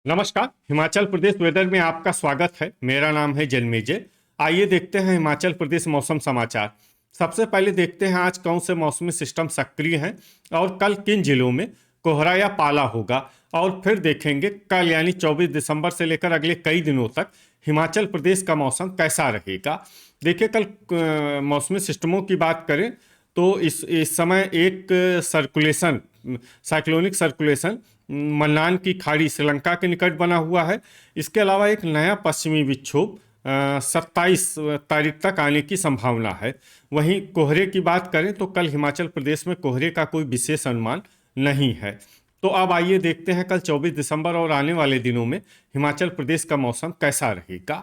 नमस्कार। हिमाचल प्रदेश वेदर में आपका स्वागत है। मेरा नाम है जन्मेजय। आइए देखते हैं हिमाचल प्रदेश मौसम समाचार। सबसे पहले देखते हैं आज कौन से मौसमी सिस्टम सक्रिय हैं और कल किन जिलों में कोहरा या पाला होगा। और फिर देखेंगे कल यानी 24 दिसंबर से लेकर अगले कई दिनों तक हिमाचल प्रदेश का मौसम कैसा रहेगा। देखिए कल मौसमी सिस्टमों की बात करें तो इस समय एक सर्कुलेशन साइक्लोनिक सर्कुलेशन मन्नान की खाड़ी श्रीलंका के निकट बना हुआ है। इसके अलावा एक नया पश्चिमी विक्षोभ 27 तारीख तक आने की संभावना है। वहीं कोहरे की बात करें तो कल हिमाचल प्रदेश में कोहरे का कोई विशेष अनुमान नहीं है। तो अब आइए देखते हैं कल 24 दिसंबर और आने वाले दिनों में हिमाचल प्रदेश का मौसम कैसा रहेगा।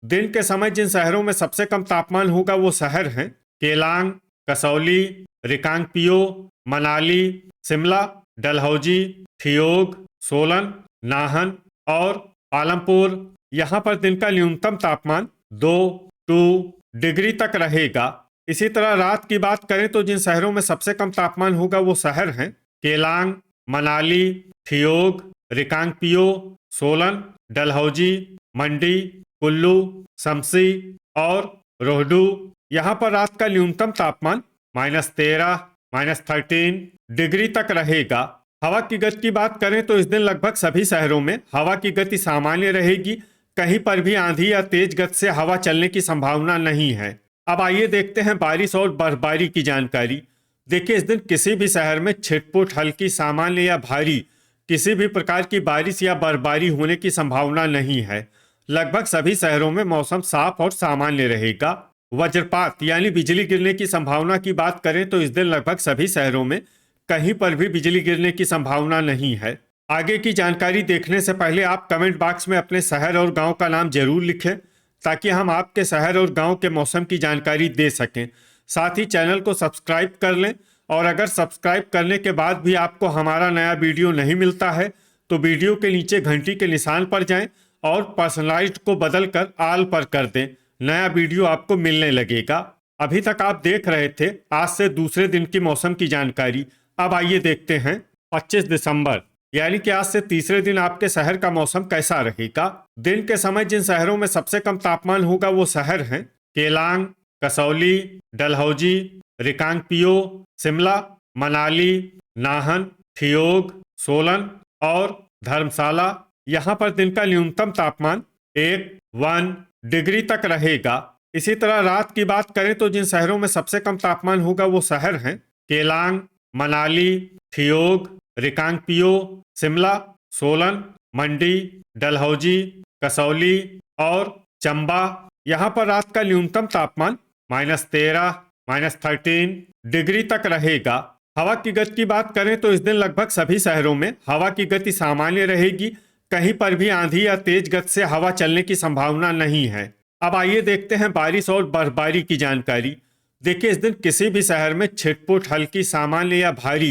दिन के समय जिन शहरों में सबसे कम तापमान होगा वो शहर हैं केलांग, कसौली, रिकांगपिओ, मनाली, शिमला, डलहौजी, ठियोग, सोलन, नाहन और पालमपुर। यहाँ पर दिन का न्यूनतम तापमान 2 डिग्री तक रहेगा। इसी तरह रात की बात करें तो जिन शहरों में सबसे कम तापमान होगा वो शहर हैं केलांग, मनाली, ठियोग, रिकांगपिओ, सोलन, डलहौजी, मंडी, कुल्लू, शमसी और रोहडू। यहाँ पर रात का न्यूनतम तापमान -13, -13 डिग्री तक रहेगा। हवा की गति की बात करें तो इस दिन लगभग सभी शहरों में हवा की गति सामान्य रहेगी। कहीं पर भी आंधी या तेज गति से हवा चलने की संभावना नहीं है। अब आइए देखते हैं बारिश और बर्फबारी की जानकारी। देखिए इस दिन किसी भी शहर में छिटपुट हल्की सामान्य या भारी किसी भी प्रकार की बारिश या बर्फबारी होने की संभावना नहीं है। लगभग सभी शहरों में मौसम साफ और सामान्य रहेगा। वज्रपात यानी बिजली गिरने की संभावना की बात करें तो इस दिन लगभग सभी शहरों में कहीं पर भी बिजली गिरने की संभावना नहीं है। आगे की जानकारी देखने से पहले आप कमेंट बॉक्स में अपने शहर और गांव का नाम जरूर लिखें ताकि हम आपके शहर और गांव के मौसम की जानकारी दे सकें। साथ ही चैनल को सब्सक्राइब कर लें और अगर सब्सक्राइब करने के बाद भी आपको हमारा नया वीडियो नहीं मिलता है तो वीडियो के नीचे घंटी के निशान पर जाएं और पर्सनलाइज्ड को बदलकर ऑल पर कर दें। नया वीडियो आपको मिलने लगेगा। अभी तक आप देख रहे थे आज से दूसरे दिन की मौसम की जानकारी। अब आइए देखते हैं 25 दिसंबर यानी कि आज से तीसरे दिन आपके शहर का मौसम कैसा रहेगा। दिन के समय जिन शहरों में सबसे कम तापमान होगा वो शहर हैं केलांग, कसौली, डलहौजी, रिकांगपिओ, शिमला, मनाली, नाहन, ठियोग, सोलन और धर्मशाला। यहाँ पर दिन का न्यूनतम तापमान 1 डिग्री तक रहेगा। इसी तरह रात की बात करें तो जिन शहरों में सबसे कम तापमान होगा वो शहर हैं केलांग, मनाली, ठियोग, रिकांगपिओ, शिमला, सोलन, मंडी, डलहौजी, कसौली और चंबा। यहाँ पर रात का न्यूनतम तापमान -13, -13 डिग्री तक रहेगा। हवा की गति की बात करें तो इस दिन लगभग सभी शहरों में हवा की गति सामान्य रहेगी। कहीं पर भी आंधी या तेज गति से हवा चलने की संभावना नहीं है। अब आइए देखते हैं बारिश और बर्फबारी की जानकारी। देखिए इस दिन किसी भी शहर में छिटपुट हल्की सामान्य या भारी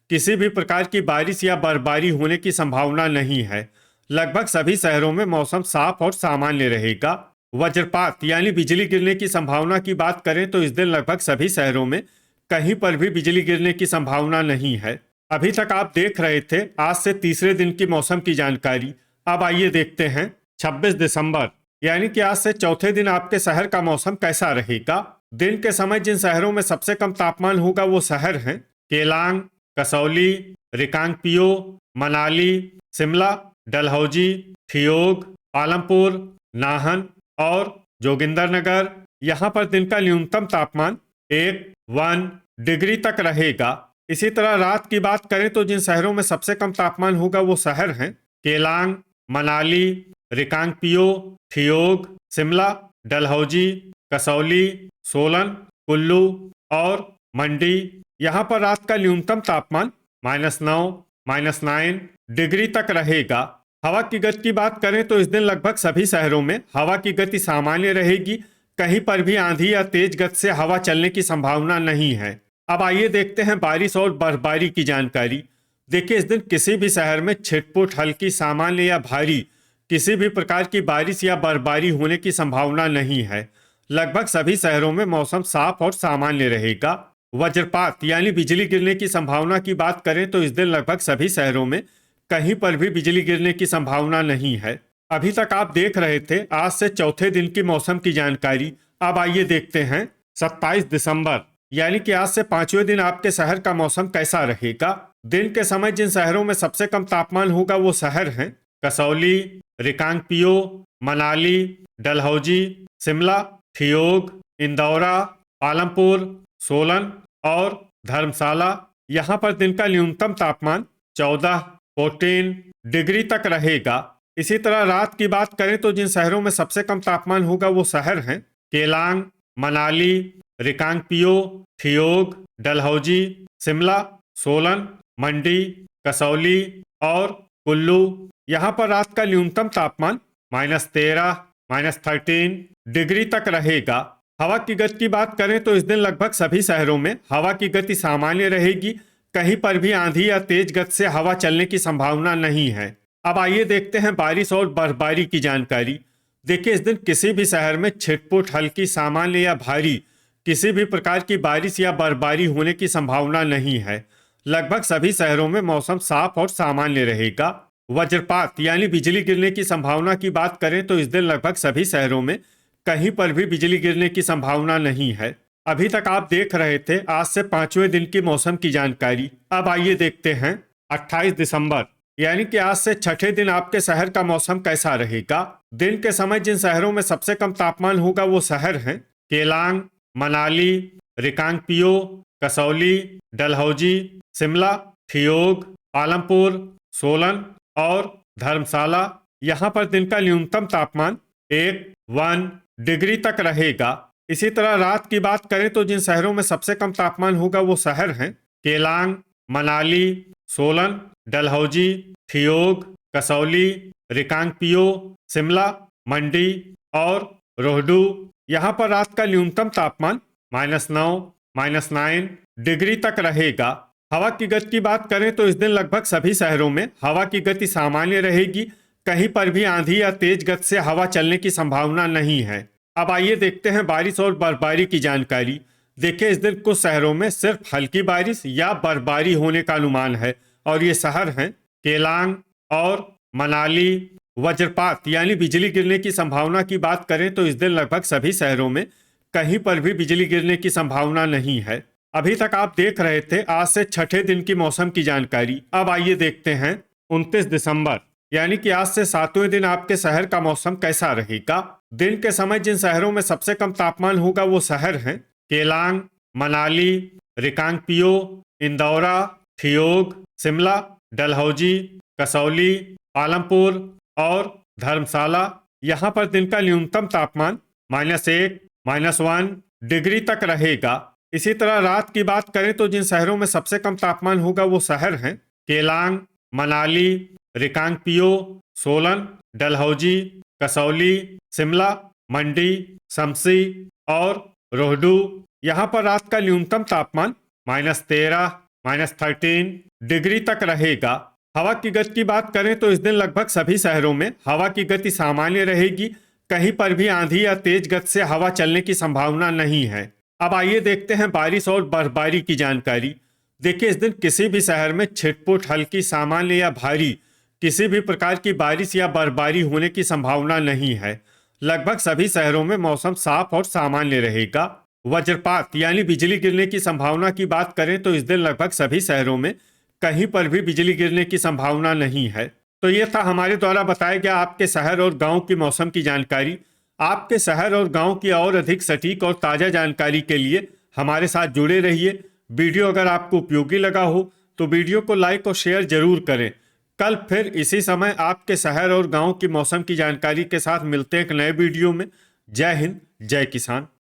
किसी भी प्रकार की बारिश या बर्फबारी होने की संभावना नहीं है। लगभग सभी शहरों में मौसम साफ और सामान्य रहेगा। वज्रपात यानी बिजली गिरने की संभावना की बात करें तो इस दिन लगभग सभी शहरों में कहीं पर भी बिजली गिरने की संभावना नहीं है। अभी तक आप देख रहे थे आज से तीसरे दिन की मौसम की जानकारी। अब आइए देखते हैं 26 दिसंबर यानी कि आज से चौथे दिन आपके शहर का मौसम कैसा रहेगा। दिन के समय जिन शहरों में सबसे कम तापमान होगा वो शहर हैं केलांग, कसौली, रिकांगपिओ, मनाली, शिमला, डलहौजी, ठियोग, पालमपुर, नाहन और जोगिंदरनगर। यहाँ पर दिन का न्यूनतम तापमान 1 डिग्री तक रहेगा। इसी तरह रात की बात करें तो जिन शहरों में सबसे कम तापमान होगा वो शहर हैं केलांग, मनाली, रिकांगपिओ, ठियोग, शिमला, डलहौजी, कसौली, सोलन, कुल्लू और मंडी। यहाँ पर रात का न्यूनतम तापमान -9, -9 डिग्री तक रहेगा। हवा की गति की बात करें तो इस दिन लगभग सभी शहरों में हवा की गति सामान्य रहेगी। कहीं पर भी आंधी या तेज गति से हवा चलने की संभावना नहीं है। अब आइए देखते हैं बारिश और बर्फबारी की जानकारी। देखिए इस दिन किसी भी शहर में छिटपुट हल्की सामान्य या भारी किसी भी प्रकार की बारिश या बर्फबारी होने की संभावना नहीं है। लगभग सभी शहरों में मौसम साफ और सामान्य रहेगा। वज्रपात यानी बिजली गिरने की संभावना की बात करें तो इस दिन लगभग सभी शहरों में कहीं पर भी बिजली गिरने की संभावना नहीं है। अभी तक आप देख रहे थे आज से चौथे दिन की मौसम की जानकारी। अब आइए देखते हैं 27 दिसंबर यानी कि आज से पांचवें दिन आपके शहर का मौसम कैसा रहेगा। दिन के समय जिन शहरों में सबसे कम तापमान होगा वो शहर हैं कसौली, रिकांगपिओ, मनाली, डलहौजी, शिमला, ठियोग, इंदौरा, पालमपुर, सोलन और धर्मशाला। यहाँ पर दिन का न्यूनतम तापमान 14 डिग्री तक रहेगा। इसी तरह रात की बात करें तो जिन शहरों में सबसे कम तापमान होगा वो शहर हैं केलांग, मनाली, रिकांगपिओ, ठियोग, डलहौजी, शिमला, सोलन, मंडी, कसौली और कुल्लू। यहाँ पर रात का न्यूनतम तापमान -13, -13 डिग्री तक रहेगा। हवा की गति की बात करें तो इस दिन लगभग सभी शहरों में हवा की गति सामान्य रहेगी। कहीं पर भी आंधी या तेज गति से हवा चलने की संभावना नहीं है। अब आइए देखते हैं बारिश और बर्फबारी की जानकारी। देखिए इस दिन किसी भी शहर में छिटपुट, हल्की, सामान्य या भारी किसी भी प्रकार की बारिश या बर्फबारी होने की संभावना नहीं है। लगभग सभी शहरों में मौसम साफ और सामान्य रहेगा। वज्रपात यानी बिजली गिरने की संभावना की बात करें तो इस दिन लगभग सभी शहरों में कहीं पर भी बिजली गिरने की संभावना नहीं है। अभी तक आप देख रहे थे आज से पांचवें दिन की मौसम की जानकारी। अब आइए देखते हैं 28 दिसंबर यानी कि आज से छठे दिन आपके शहर का मौसम कैसा रहेगा। दिन के समय जिन शहरों में सबसे कम तापमान होगा वो शहर हैं केलांग, मनाली, रिकांगपिओ, कसौली, डलहौजी, शिमला, ठियोग, पालमपुर, सोलन और धर्मशाला। यहाँ पर दिन का न्यूनतम तापमान 1 डिग्री तक रहेगा। इसी तरह रात की बात करें तो जिन शहरों में सबसे कम तापमान होगा वो शहर हैं केलांग, मनाली, सोलन, डलहौजी, ठियोग, कसौली, रिकांगपिओ, शिमला, मंडी और रोहडू। यहाँ पर रात का न्यूनतम तापमान -9, -9 डिग्री तक रहेगा। हवा की गति की बात करें तो इस दिन लगभग सभी शहरों में हवा की गति सामान्य रहेगी। कहीं पर भी आंधी या तेज गति से हवा चलने की संभावना नहीं है। अब आइए देखते हैं बारिश और बर्फबारी की जानकारी। देखिए इस दिन कुछ शहरों में सिर्फ हल्की बारिश या बर्फबारी होने का अनुमान है और ये शहर हैं केलांग और मनाली। वज्रपात यानी बिजली गिरने की संभावना की बात करें तो इस दिन लगभग सभी शहरों में कहीं पर भी बिजली गिरने की संभावना नहीं है। अभी तक आप देख रहे थे आज से छठे दिन की मौसम की जानकारी। अब आइए देखते हैं 29 दिसंबर यानी कि आज से सातवें दिन आपके शहर का मौसम कैसा रहेगा। दिन के समय जिन शहरों में सबसे कम तापमान होगा वो शहर हैं केलांग, मनाली, रिकांगपिओ, इंदौरा, ठियोग, शिमला, डलहौजी, कसौली, पालमपुर और धर्मशाला। यहाँ पर दिन का न्यूनतम तापमान -1, -1 डिग्री तक रहेगा। इसी तरह रात की बात करें तो जिन शहरों में सबसे कम तापमान होगा वो शहर हैं केलांग, मनाली, रिकांगपिओ, सोलन, डलहौजी, कसौली, शिमला, मंडी, शमसी और रोहडू। यहाँ पर रात का न्यूनतम तापमान -13, -13 डिग्री तक रहेगा। हवा की गति की बात करें तो इस दिन लगभग सभी शहरों में हवा की गति सामान्य रहेगी। कहीं पर भी आंधी या तेज गति से हवा चलने की संभावना नहीं है। अब आइए देखते हैं बारिश और बर्फबारी की जानकारी। देखिए इस दिन किसी भी शहर में छिटपुट, हल्की, सामान्य या भारी किसी भी प्रकार की बारिश या बर्फबारी होने की संभावना नहीं है। लगभग सभी शहरों में मौसम साफ और सामान्य रहेगा। वज्रपात यानी बिजली गिरने की संभावना की बात करें तो इस दिन लगभग सभी शहरों में कहीं पर भी बिजली गिरने की संभावना नहीं है। तो ये था हमारे द्वारा बताया गया आपके शहर और गांव की मौसम की जानकारी। आपके शहर और गांव की और अधिक सटीक और ताज़ा जानकारी के लिए हमारे साथ जुड़े रहिए। वीडियो अगर आपको उपयोगी लगा हो तो वीडियो को लाइक और शेयर जरूर करें। कल फिर इसी समय आपके शहर और गांव की मौसम की जानकारी के साथ मिलते हैं एक नए वीडियो में। जय हिंद, जय किसान।